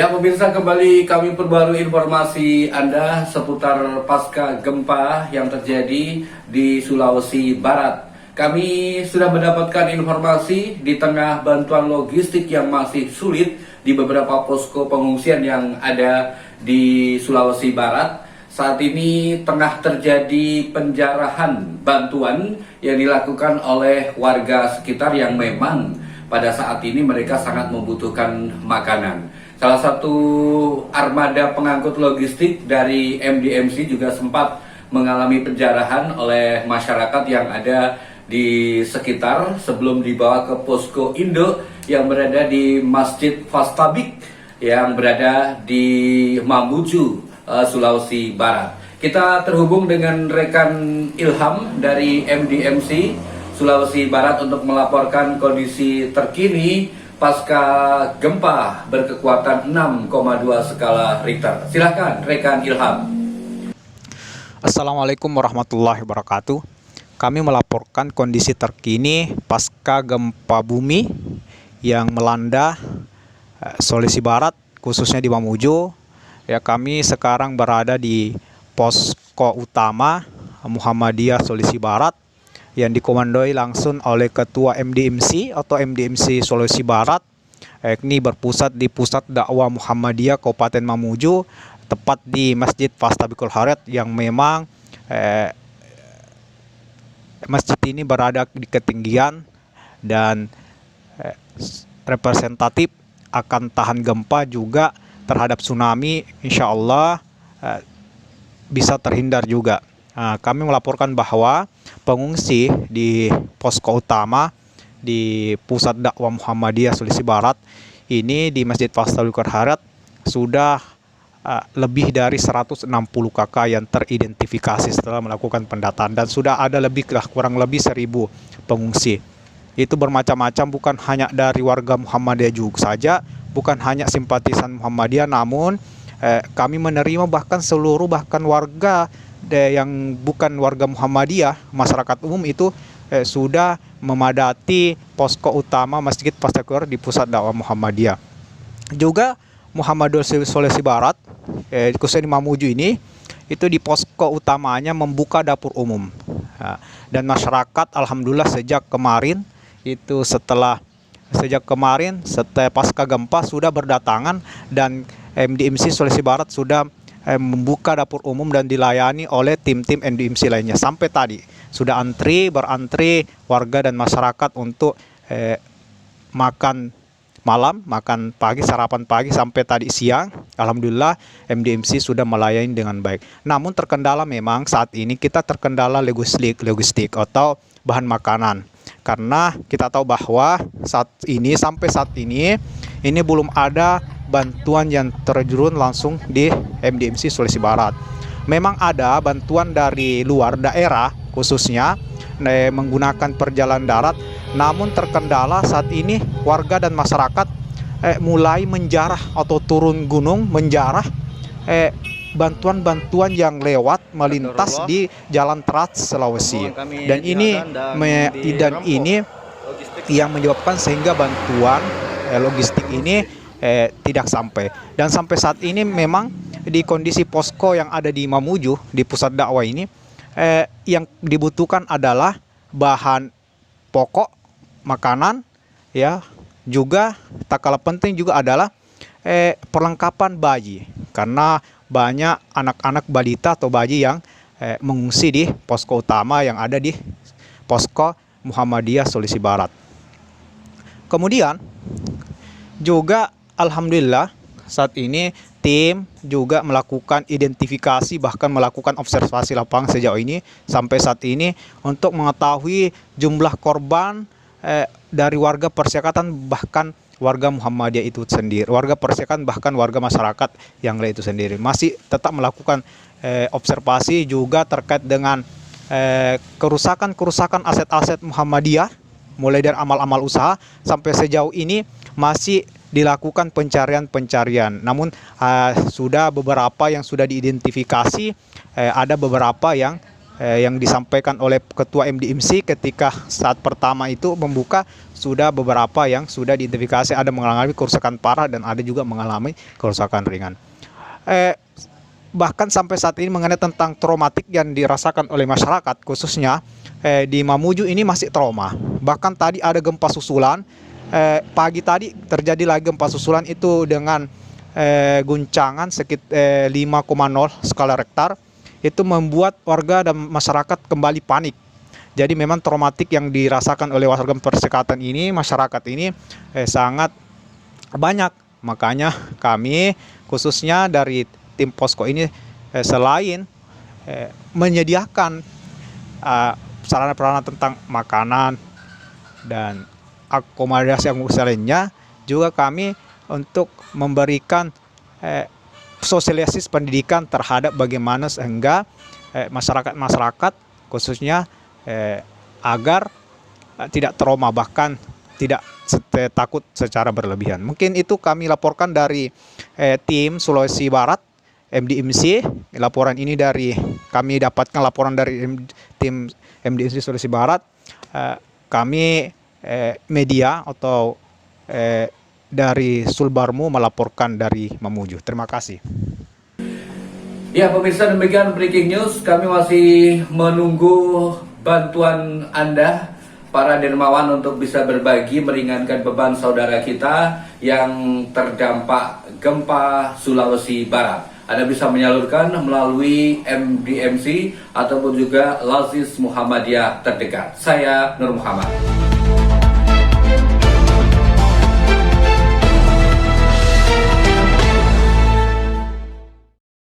Ya pemirsa, kembali kami perbarui informasi Anda seputar pasca gempa yang terjadi di Sulawesi Barat. Kami sudah mendapatkan informasi di tengah bantuan logistik yang masih sulit di beberapa posko pengungsian yang ada di Sulawesi Barat. Saat ini tengah terjadi penjarahan bantuan yang dilakukan oleh warga sekitar yang memang pada saat ini mereka sangat membutuhkan makanan. Salah satu armada pengangkut logistik dari MDMC juga sempat mengalami penjarahan oleh masyarakat yang ada di sekitar sebelum dibawa ke posko Indo yang berada di Masjid Fastabik yang berada di Mamuju, Sulawesi Barat. Kita terhubung dengan rekan Ilham dari MDMC Sulawesi Barat untuk melaporkan kondisi terkini pasca gempa berkekuatan 6,2 skala Richter. Silakan rekan Ilham. Assalamualaikum warahmatullahi wabarakatuh. Kami melaporkan kondisi terkini pasca gempa bumi yang melanda Sulawesi Barat, khususnya di Mamuju. Ya, kami sekarang berada di posko utama Muhammadiyah Sulawesi Barat yang dikomandoi langsung oleh Ketua MDMC atau MDMC Sulawesi Barat. Ini berpusat di Pusat Dakwah Muhammadiyah Kabupaten Mamuju, tepat di Masjid Fastabikul Harat yang memang masjid ini berada di ketinggian dan representatif akan tahan gempa juga terhadap tsunami. Insya Allah bisa terhindar juga. Kami melaporkan bahwa pengungsi di posko utama di Pusat Dakwah Muhammadiyah Sulawesi Barat ini di Masjid Fastabikul Harat sudah lebih dari 160 kakak yang teridentifikasi setelah melakukan pendataan, dan sudah ada kurang lebih 1.000 pengungsi. Itu bermacam-macam, bukan hanya dari warga Muhammadiyah juga saja, bukan hanya simpatisan Muhammadiyah, namun kami menerima bahkan warga yang bukan warga Muhammadiyah, masyarakat umum itu sudah memadati posko utama Masjid Fastabikul di Pusat Dakwah Muhammadiyah. Juga Muhammadiyah Sulawesi Barat, khususnya di Mamuju ini, itu di posko utamanya membuka dapur umum. Dan masyarakat alhamdulillah sejak kemarin setelah pasca gempa sudah berdatangan, dan MDMC Sulawesi Barat sudah membuka dapur umum dan dilayani oleh tim-tim MDMC lainnya. Sampai tadi sudah berantri warga dan masyarakat untuk makan malam, makan pagi, sarapan pagi sampai tadi siang. Alhamdulillah MDMC sudah melayani dengan baik. Namun terkendala memang saat ini kita terkendala logistik atau bahan makanan. Karena kita tahu bahwa sampai saat ini belum ada bantuan yang terjun langsung di MDMC Sulawesi Barat. Memang ada bantuan dari luar daerah, khususnya menggunakan perjalanan darat, namun terkendala saat ini warga dan masyarakat mulai menjarah atau turun gunung menjarah bantuan-bantuan yang melintas di Jalan Trans Sulawesi. Dan ini yang menyebabkan sehingga bantuan logistik ini tidak sampai. Dan sampai saat ini memang di kondisi posko yang ada di Mamuju di pusat dakwah ini yang dibutuhkan adalah bahan pokok, makanan, ya, juga tak kalah penting juga adalah perlengkapan bayi, karena banyak anak-anak balita atau bayi yang mengungsi di posko utama yang ada di posko Muhammadiyah Sulawesi Barat. Kemudian juga alhamdulillah saat ini tim juga melakukan identifikasi, bahkan melakukan observasi lapangan sejauh ini sampai saat ini untuk mengetahui jumlah korban dari warga perserikatan, bahkan warga Muhammadiyah itu sendiri, warga perserikatan, bahkan warga masyarakat yang lain itu sendiri. Masih tetap melakukan observasi juga terkait dengan kerusakan aset-aset Muhammadiyah, mulai dari amal-amal usaha sampai sejauh ini masih dilakukan pencarian. Namun sudah beberapa yang sudah diidentifikasi, ada beberapa yang yang disampaikan oleh Ketua MDMC ketika saat pertama itu membuka, sudah beberapa yang sudah diidentifikasi ada mengalami kerusakan parah dan ada juga mengalami kerusakan ringan. Bahkan sampai saat ini mengenai tentang traumatik yang dirasakan oleh masyarakat khususnya di Mamuju ini masih trauma. Bahkan tadi ada gempa susulan, pagi tadi terjadi lagi gempa susulan itu dengan guncangan sekitar 5,0 skala Richter. Itu membuat warga dan masyarakat kembali panik. Jadi memang traumatik yang dirasakan oleh warga Persikatan ini, masyarakat ini sangat banyak. Makanya kami khususnya dari tim posko ini selain menyediakan sarana-prasarana tentang makanan dan akomodasi lainnya, juga kami untuk memberikan sosialisasi pendidikan terhadap bagaimana sehingga masyarakat khususnya agar tidak trauma, bahkan tidak takut secara berlebihan. Mungkin itu kami laporkan dari tim Sulawesi Barat MDMC. Laporan ini kami dapatkan laporan dari tim MDMC Sulawesi Barat. Kami media atau dari Sulbarmu melaporkan dari Mamuju. Terima kasih. Ya pemirsa, demikian breaking news. Kami masih menunggu bantuan Anda para dermawan untuk bisa berbagi meringankan beban saudara kita yang terdampak gempa Sulawesi Barat. Anda bisa menyalurkan melalui MDMC ataupun juga Lazis Muhammadiyah terdekat. Saya Nur Muhammad.